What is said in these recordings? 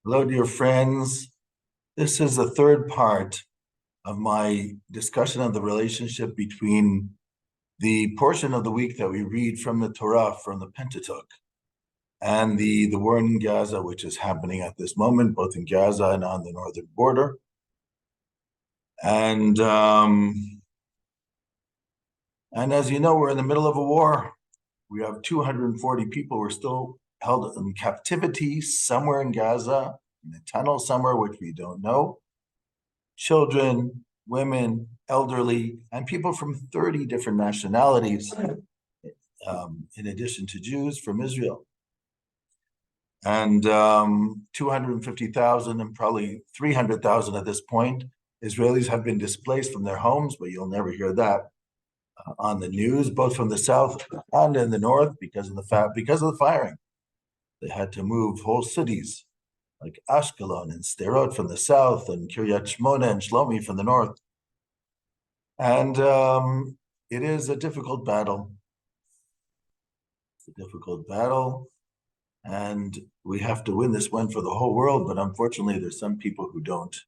Hello, dear friends. This is the third part of my discussion of the relationship between the portion of the week that we read from the Torah, from the Pentateuch, and the war in Gaza, which is happening at this moment, both in Gaza and on the northern border. And as you know, we're in the middle of a war. We have 240 people who are still held in captivity somewhere in Gaza, in a tunnel somewhere, which we don't know. Children, women, elderly, and people from 30 different nationalities, in addition to Jews from Israel. And 250,000 and probably 300,000 at this point, Israelis have been displaced from their homes, but you'll never hear that on the news, both from the south and in the north, because of the firing. They had to move whole cities like Ashkelon and Sderot from the south, and Kiryat Shmona and Shlomi from the north. And it is a difficult battle. It's a difficult battle, and we have to win this one for the whole world, but unfortunately there's some people who don't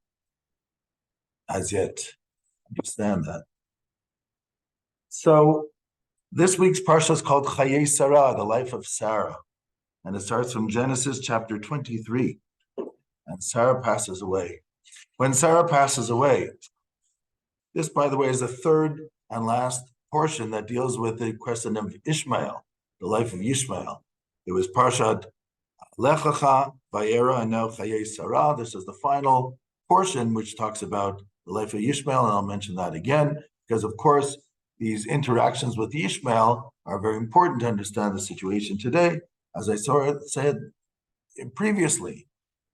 as yet understand that. So this week's parsha is called Hayei Sarah, the life of Sarah, and it starts from Genesis chapter 23. And Sarah passes away. When Sarah passes away, this, by the way, is the third and last portion that deals with the question of Ishmael, the life of Ishmael. It was Parshat Lechacha, Vayera, and now Hayei Sarah. This is the final portion which talks about the life of Ishmael, and I'll mention that again, because of course, these interactions with Ishmael are very important to understand the situation today. As I said previously,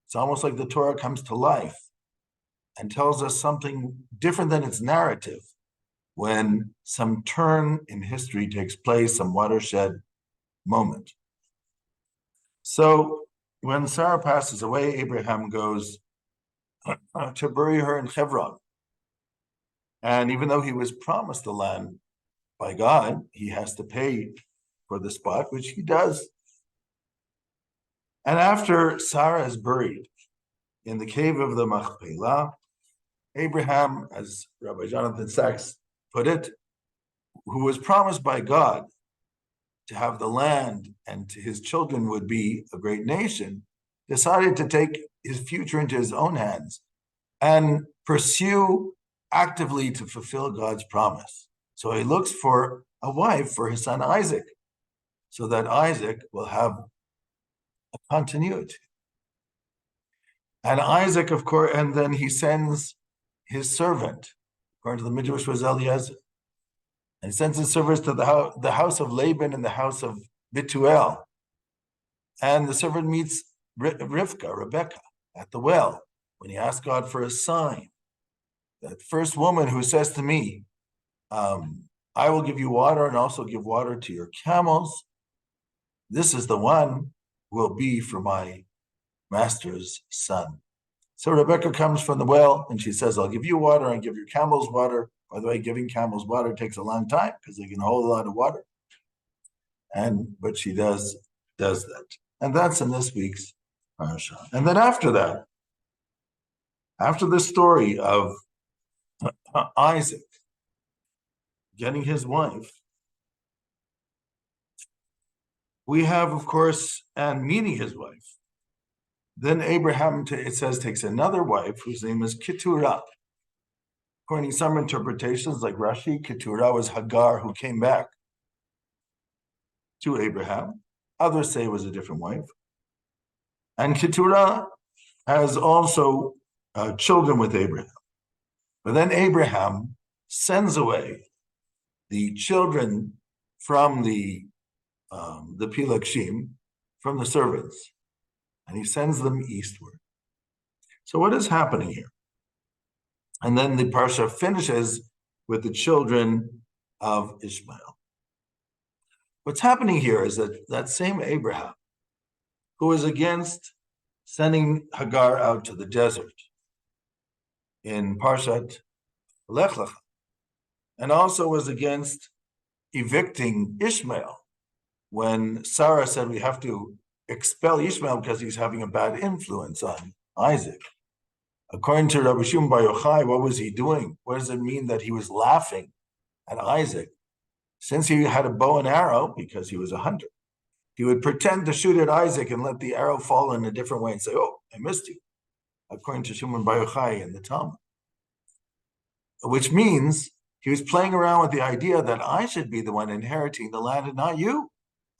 it's almost like the Torah comes to life and tells us something different than its narrative when some turn in history takes place, some watershed moment. So when Sarah passes away, Abraham goes to bury her in Hebron. And even though he was promised the land by God, he has to pay for the spot, which he does. And after Sarah is buried in the cave of the Machpelah, Abraham, as Rabbi Jonathan Sachs put it, who was promised by God to have the land and his children would be a great nation, decided to take his future into his own hands and pursue actively to fulfill God's promise. So he looks for a wife for his son Isaac, so that Isaac will have a continuity. And Isaac, of course, and then he sends his servant, according to the Midrash was Eliezer, and he sends his servants to the house of Laban and the house of Bethuel. And the servant meets Rebecca, at the well, when he asks God for a sign. That first woman who says to me, I will give you water and also give water to your camels. This is the one who will be for my master's son. So Rebecca comes from the well and she says, I'll give you water and give your camels water. By the way, giving camels water takes a long time because they can hold a lot of water. But she does that. And that's in this week's parasha. And then after that, after the story of Isaac getting his wife, we have, of course, and meeting his wife. Then Abraham, it says, takes another wife whose name is Keturah. According to some interpretations, like Rashi, Keturah was Hagar who came back to Abraham. Others say it was a different wife. And Keturah has also children with Abraham. But then Abraham sends away the children from the Pilakshim, from the servants, and he sends them eastward. So what is happening here? And then the parsha finishes with the children of Ishmael. What's happening here is that same Abraham, who was against sending Hagar out to the desert in Parshat Lech Lecha, and also was against evicting Ishmael when Sarah said we have to expel Ishmael because he's having a bad influence on Isaac. According to Rabbi Shimon Bar Yochai, what was he doing? What does it mean that he was laughing at Isaac? Since he had a bow and arrow, because he was a hunter, he would pretend to shoot at Isaac and let the arrow fall in a different way and say, "Oh, I missed you," according to Shimon Bar Yochai in the Talmud. Which means he was playing around with the idea that I should be the one inheriting the land and not you.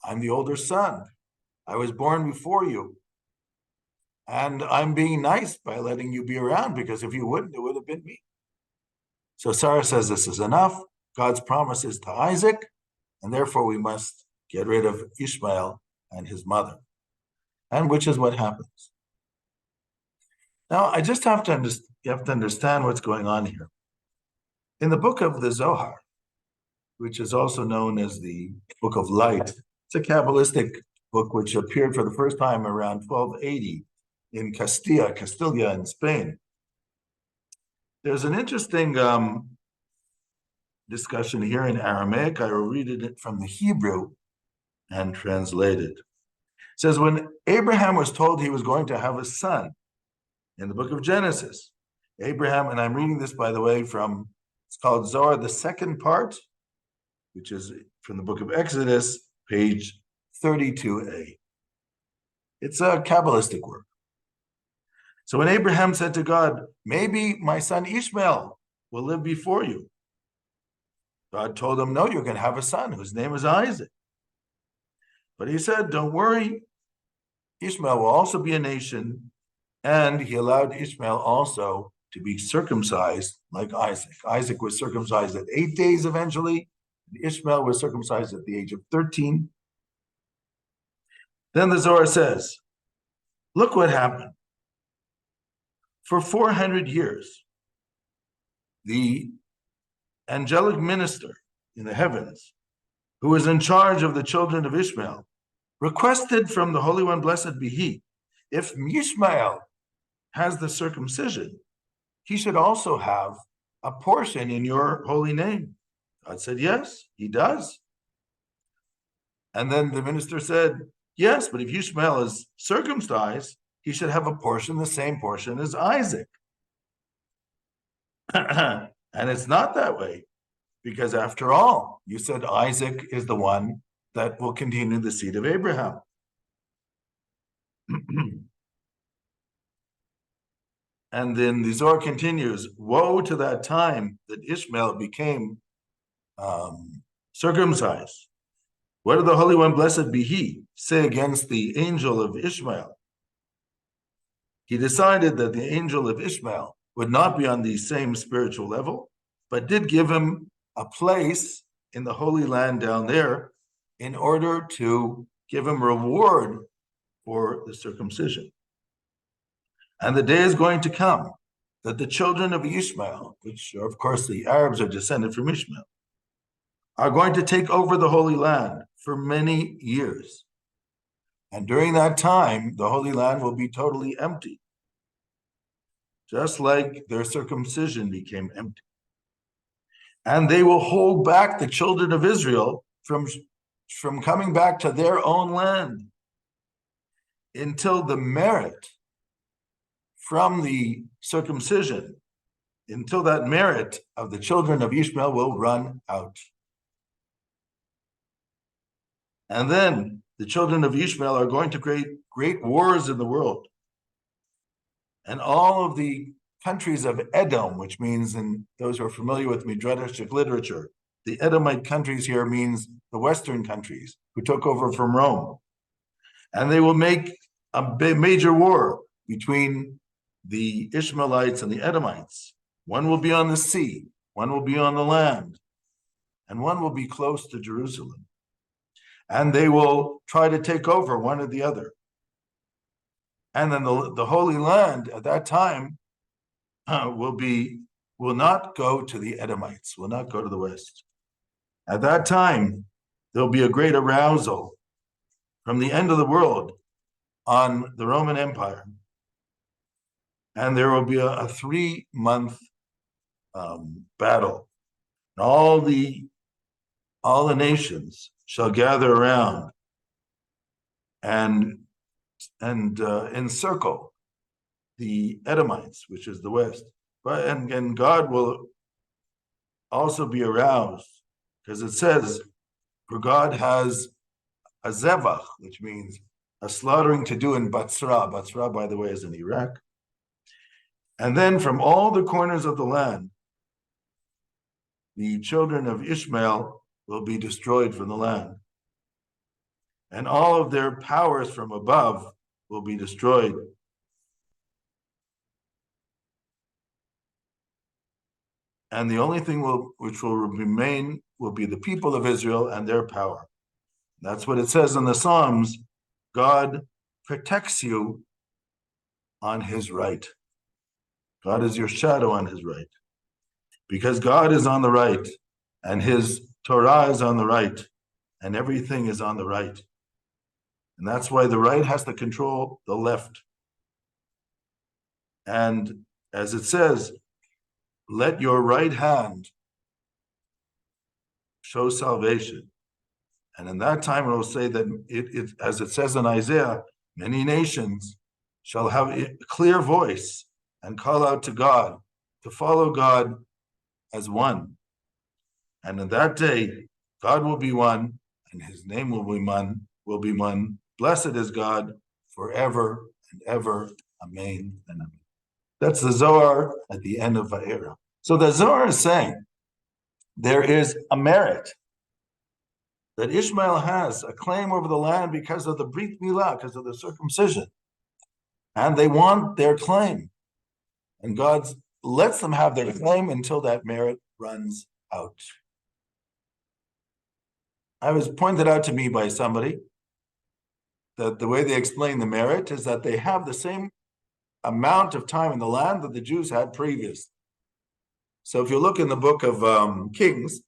I'm the older son. I was born before you. And I'm being nice by letting you be around, because if you wouldn't, it would have been me. So Sarah says this is enough. God's promise is to Isaac, and therefore we must get rid of Ishmael and his mother, and which is what happens. Now, I just have to understand what's going on here. In the book of the Zohar, which is also known as the Book of Light, it's a Kabbalistic book which appeared for the first time around 1280 in Castilla in Spain. There's an interesting discussion here in Aramaic. I will read it from the Hebrew and translate it. It says, when Abraham was told he was going to have a son, in the book of Genesis, Abraham, and I'm reading this, by the way, from, it's called Zohar, the second part, which is from the book of Exodus, page 32a. It's a Kabbalistic work. So when Abraham said to God, maybe my son Ishmael will live before you, God told him, no, you're going to have a son whose name is Isaac. But he said, don't worry, Ishmael will also be a nation. And he allowed Ishmael also to be circumcised like Isaac. Isaac was circumcised at 8 days eventually. Ishmael was circumcised at the age of 13. Then the Zohar says, look what happened. For 400 years, the angelic minister in the heavens, who was in charge of the children of Ishmael, requested from the Holy One, blessed be he, if Ishmael has the circumcision, he should also have a portion in your holy name. God said, yes, he does. And then the minister said, yes, but if Ishmael is circumcised, he should have a portion, the same portion as Isaac. And it's not that way, because after all, you said Isaac is the one that will continue the seed of Abraham. And then the Zohar continues, woe to that time that Ishmael became circumcised. What did the Holy One, blessed be he, say against the angel of Ishmael? He decided that the angel of Ishmael would not be on the same spiritual level, but did give him a place in the Holy Land down there in order to give him reward for the circumcision. And the day is going to come that the children of Ishmael, which of course the Arabs are descended from Ishmael, are going to take over the Holy Land for many years. And during that time, the Holy Land will be totally empty, just like their circumcision became empty. And they will hold back the children of Israel from coming back to their own land until the merit from the circumcision, until that merit of the children of Ishmael will run out. And then the children of Ishmael are going to create great wars in the world. And all of the countries of Edom, which means, and those who are familiar with Midrashic literature, the Edomite countries here means the Western countries who took over from Rome. And they will make a major war between the Ishmaelites and the Edomites. One will be on the sea, one will be on the land, and one will be close to Jerusalem. And they will try to take over one or the other. And then the Holy Land at that time will not go to the Edomites, will not go to the west. At that time, there'll be a great arousal from the end of the world on the Roman Empire. And there will be a 3-month battle. And all the nations shall gather around and and encircle the Edomites, which is the west. But and God will also be aroused, because it says, for God has a zevach, which means a slaughtering to do in Batsra. Batsra, by the way, is in Iraq. And then from all the corners of the land, the children of Ishmael will be destroyed from the land. And all of their powers from above will be destroyed. And the only thing which will remain will be the people of Israel and their power. That's what it says in the Psalms. God protects you on his right. God is your shadow on his right. Because God is on the right, and his Torah is on the right, and everything is on the right. And that's why the right has to control the left. And as it says, let your right hand show salvation. And in that time, it will say that as it says in Isaiah, many nations shall have a clear voice and call out to God, to follow God as one. And in that day, God will be one, and his name will be one. Blessed is God forever and ever. Amen and amen. That's the Zohar at the end of Va'era. So the Zohar is saying there is a merit that Ishmael has, a claim over the land because of the Brit Milah, because of the circumcision. And they want their claim. And God lets them have their claim until that merit runs out. I was pointed out to me by somebody that the way they explain the merit is that they have the same amount of time in the land that the Jews had previously. So if you look in the book of Kings,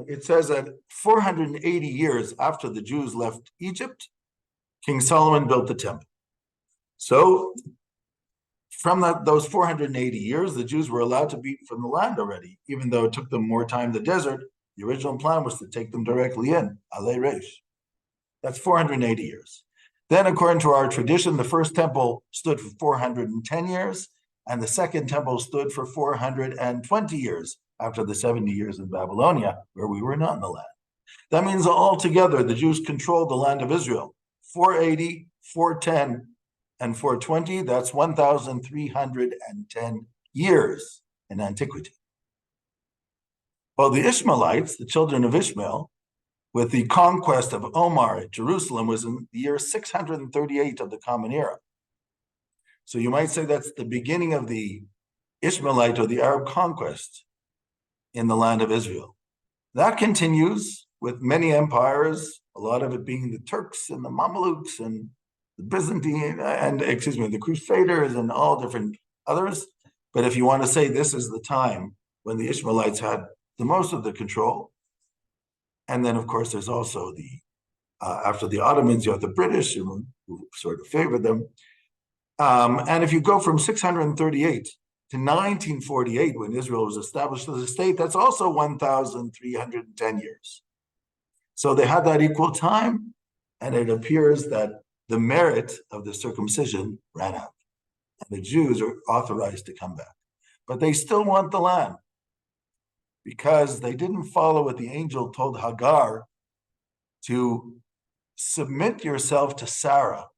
it says that 480 years after the Jews left Egypt, King Solomon built the temple. So from those 480 years, the Jews were allowed to be from the land already, even though it took them more time in the desert. The original plan was to take them directly in, Alei Reish. That's 480 years. Then, according to our tradition, the first temple stood for 410 years, and the second temple stood for 420 years after the 70 years in Babylonia, where we were not in the land. That means altogether, the Jews controlled the land of Israel. 480, 410, and 420, that's 1,310 years in antiquity. Well, the Ishmaelites, the children of Ishmael, with the conquest of Omar at Jerusalem, was in the year 638 of the Common Era. So you might say that's the beginning of the Ishmaelite or the Arab conquest in the land of Israel. That continues with many empires, a lot of it being the Turks and the Mamelukes and the Byzantine, the Crusaders and all different others. But if you want to say this is the time when the Ishmaelites had the most of the control, and then, of course, there's also after the Ottomans, you have the British who sort of favored them. And if you go from 638 to 1948, when Israel was established as a state, that's also 1,310 years. So they had that equal time, and it appears that the merit of the circumcision ran out. And the Jews are authorized to come back. But they still want the land, because they didn't follow what the angel told Hagar to submit yourself to Sarah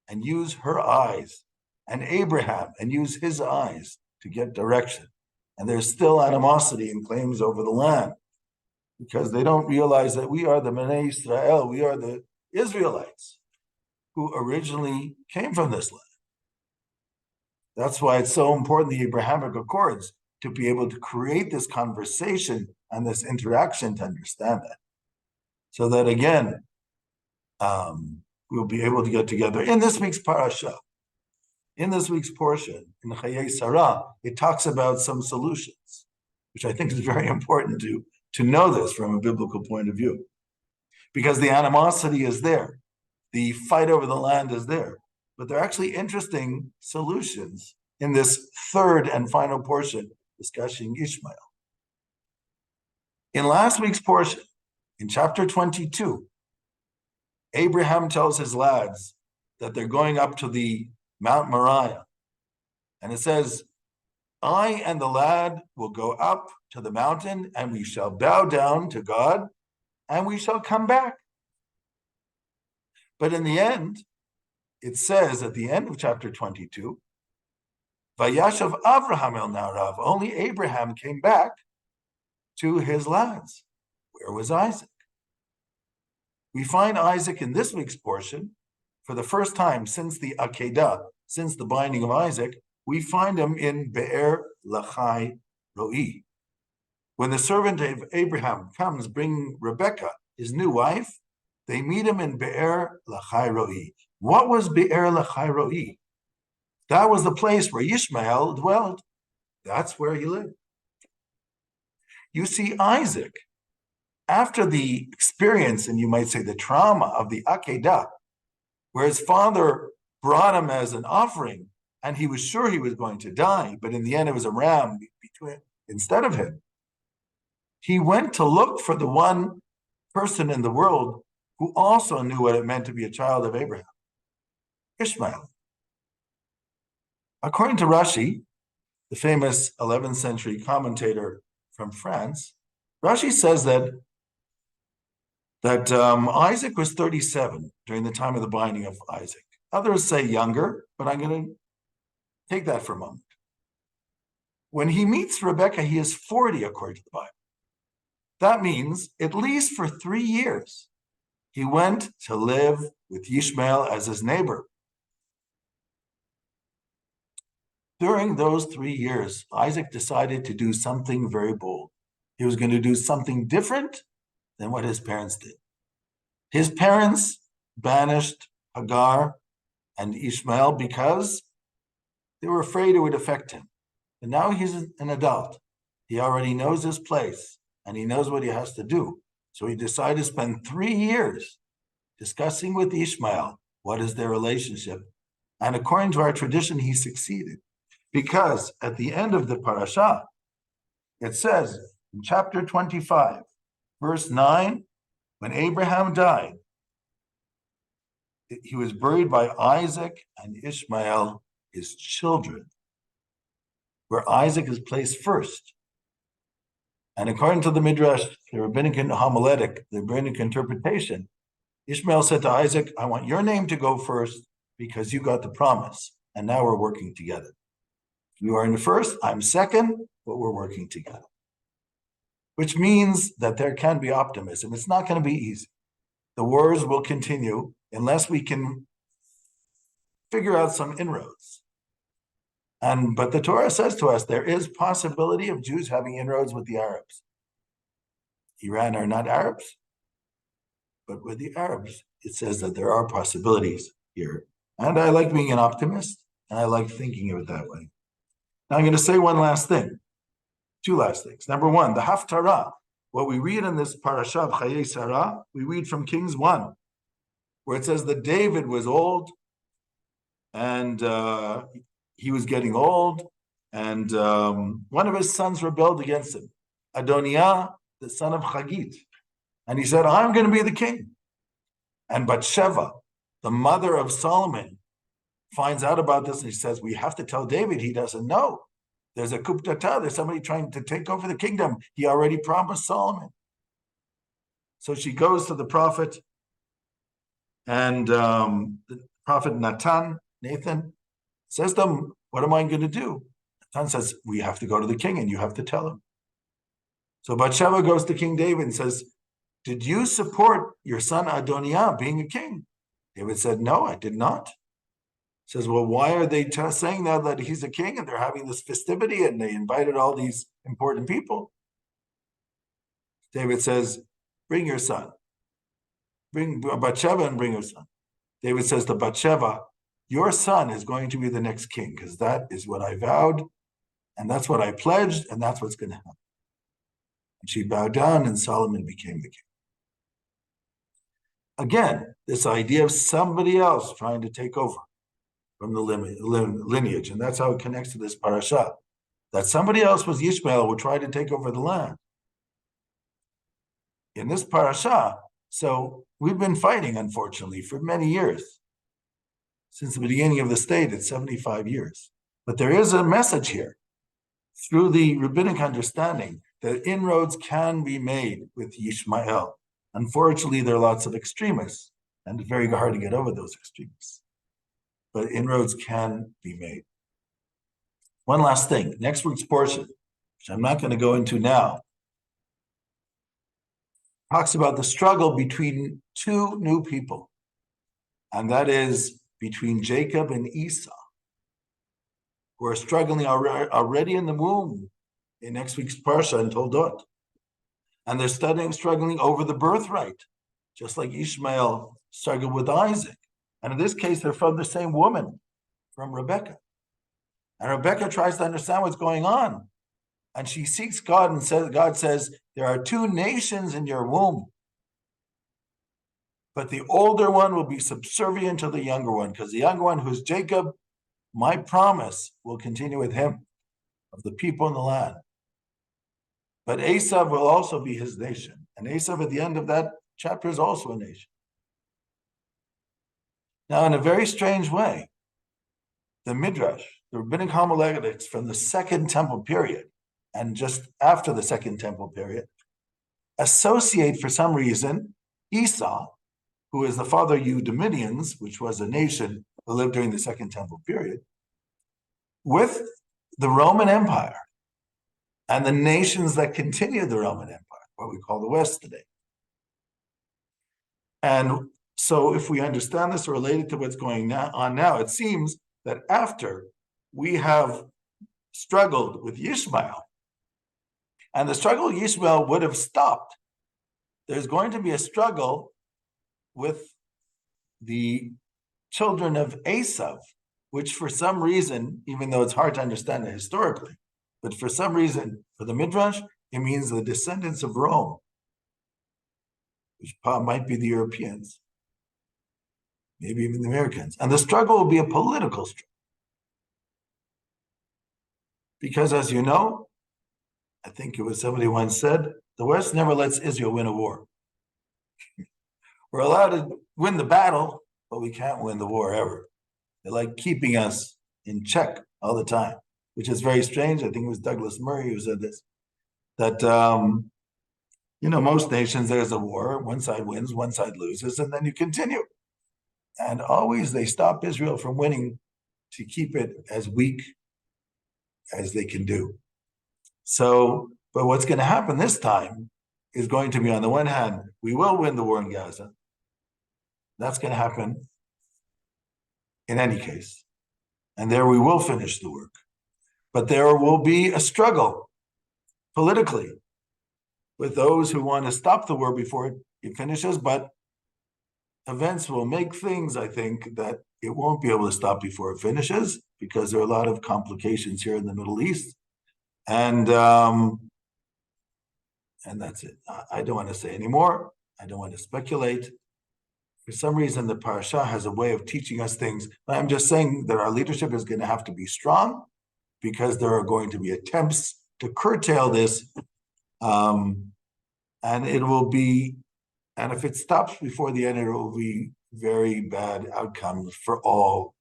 and use her eyes, and Abraham and use his eyes to get direction. And there's still animosity and claims over the land, because they don't realize that we are the Bnei Israel, we are the Israelites who originally came from this land. That's why it's so important, the Abrahamic Accords, to be able to create this conversation and this interaction to understand that. So that, again, we'll be able to get together. In this week's parasha, in this week's portion, in Hayei Sarah, it talks about some solutions, which I think is very important to know this from a biblical point of view. Because the animosity is there. The fight over the land is there. But there are actually interesting solutions in this third and final portion discussing Ishmael. In last week's portion, in chapter 22, Abraham tells his lads that they're going up to the Mount Moriah. And it says, I and the lad will go up to the mountain and we shall bow down to God and we shall come back. But in the end, it says at the end of chapter 22, Vayashav Avraham el Narav, only Abraham came back to his lads. Where was Isaac? We find Isaac in this week's portion for the first time since the Akedah, since the binding of Isaac. We find him in Be'er Lachai Roi. When the servant of Abraham comes bringing Rebekah, his new wife, they meet him in Be'er Lachai Roi. What was Be'er Lachai Roi? That was the place where Ishmael dwelled. That's where he lived. You see, Isaac, after the experience, and you might say the trauma of the Akedah, where his father brought him as an offering, and he was sure he was going to die, but in the end it was a ram instead of him. He went to look for the one person in the world who also knew what it meant to be a child of Abraham, Ishmael. According to Rashi, the famous 11th century commentator from France, Rashi says that Isaac was 37 during the time of the binding of Isaac. Others say younger, but I'm going to take that for a moment. When he meets Rebekah, he is 40 according to the Bible. That means at least for 3 years, he went to live with Ishmael as his neighbor. During those 3 years, Isaac decided to do something very bold. He was going to do something different than what his parents did. His parents banished Hagar and Ishmael because they were afraid it would affect him. And now he's an adult. He already knows his place and he knows what he has to do. So he decided to spend 3 years discussing with Ishmael what is their relationship. And according to our tradition, he succeeded. Because at the end of the parasha, it says in chapter 25, verse 9, when Abraham died, he was buried by Isaac and Ishmael, his children, where Isaac is placed first. And according to the Midrash, the rabbinic homiletic, the rabbinic interpretation, Ishmael said to Isaac, I want your name to go first because you got the promise. And now we're working together. You are in the first, I'm second, but we're working together. Which means that there can be optimism. It's not going to be easy. The wars will continue unless we can figure out some inroads. But the Torah says to us, there is possibility of Jews having inroads with the Arabs. Iran are not Arabs, but with the Arabs, it says that there are possibilities here. And I like being an optimist, and I like thinking of it that way. Now I'm going to say one last thing, 2 last things. Number 1, the Haftarah. What we read in this Parshat Hayei Sarah, we read from Kings 1, where it says that David was old, and he was getting old, and one of his sons rebelled against him, Adoniah, the son of Chagit. And he said, I'm going to be the king. And Bathsheba, the mother of Solomon, finds out about this and he says, we have to tell David. He doesn't know. There's a coup d'etat. There's somebody trying to take over the kingdom. He already promised Solomon. So she goes to the prophet, and the prophet Nathan, says to him, what am I going to do? Nathan says, we have to go to the king and you have to tell him. So Bathsheba goes to King David and says, did you support your son Adoniah being a king? David said, no, I did not. Says, well, why are they saying now that he's a king and they're having this festivity and they invited all these important people? David says, bring your son. Bring Bathsheba and bring your son. David says to Bathsheba, your son is going to be the next king because that is what I vowed and that's what I pledged and that's what's going to happen. And she bowed down and Solomon became the king. Again, this idea of somebody else trying to take over from the lineage. And that's how it connects to this parasha. That somebody else was Ishmael who tried to take over the land. In this parasha, So we've been fighting, unfortunately, for many years. Since the beginning of the state, it's 75 years. But there is a message here through the rabbinic understanding that inroads can be made with Ishmael. Unfortunately, there are lots of extremists, and it's very hard to get over those extremists. But inroads can be made. One last thing, next week's portion, which I'm not going to go into now, talks about the struggle between two new people, and that is between Jacob and Esau, who are struggling already in the womb in next week's Parsha and Toldot. And they're struggling over the birthright, just like Ishmael struggled with Isaac. And in this case, they're from the same woman, from Rebecca. And Rebecca tries to understand what's going on. And she seeks God and says, God says, there are two nations in your womb, but the older one will be subservient to the younger one, because the younger one, who's Jacob, my promise will continue with him, of the people in the land. But Esav will also be his nation. And Esav at the end of that chapter is also a nation. Now, in a very strange way, the Midrash, the rabbinic homiletics from the Second Temple period, and just after the Second Temple period, associate for some reason Esau, who is the father of Eudamidians, which was a nation who lived during the Second Temple period, with the Roman Empire and the nations that continued the Roman Empire, what we call the West today. And so if we understand this related to what's going on now, it seems that after we have struggled with Ishmael, and the struggle with Ishmael would have stopped, there's going to be a struggle with the children of Esav, which for some reason, even though it's hard to understand it historically, but for some reason, for the Midrash, it means the descendants of Rome, which might be the Europeans, maybe even the Americans. And the struggle will be a political struggle. Because as you know, I think it was somebody once said, the West never lets Israel win a war. We're allowed to win the battle, but we can't win the war ever. They like keeping us in check all the time, which is very strange. I think it was Douglas Murray who said this, that, most nations, there's a war, one side wins, one side loses, and then you continue. And always they stop Israel from winning to keep it as weak as they can do. So, but what's going to happen this time is going to be, on the one hand, we will win the war in Gaza. That's going to happen in any case. And there we will finish the work. But there will be a struggle politically with those who want to stop the war before it finishes. But events will make things, I think, that it won't be able to stop before it finishes, because there are a lot of complications here in the Middle East. And that's it. I don't want to say any more. I don't want to speculate. For some reason, the parasha has a way of teaching us things. But I'm just saying that our leadership is going to have to be strong, because there are going to be attempts to curtail this. And it will be, and if it stops before the end, it will be very bad outcomes for all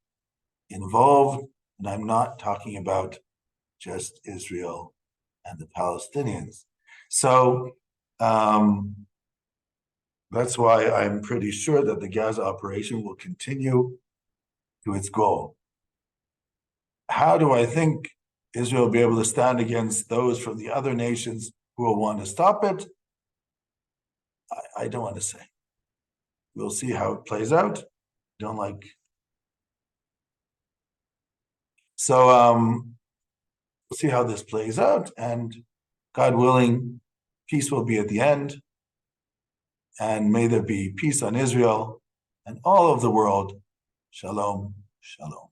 involved. And I'm not talking about just Israel and the Palestinians. So that's why I'm pretty sure that the Gaza operation will continue to its goal. How do I think Israel will be able to stand against those from the other nations who will want to stop it? I don't want to say. We'll see how it plays out. Don't like. So we'll see how this plays out, and God willing, peace will be at the end. And may there be peace on Israel and all of the world. Shalom, shalom.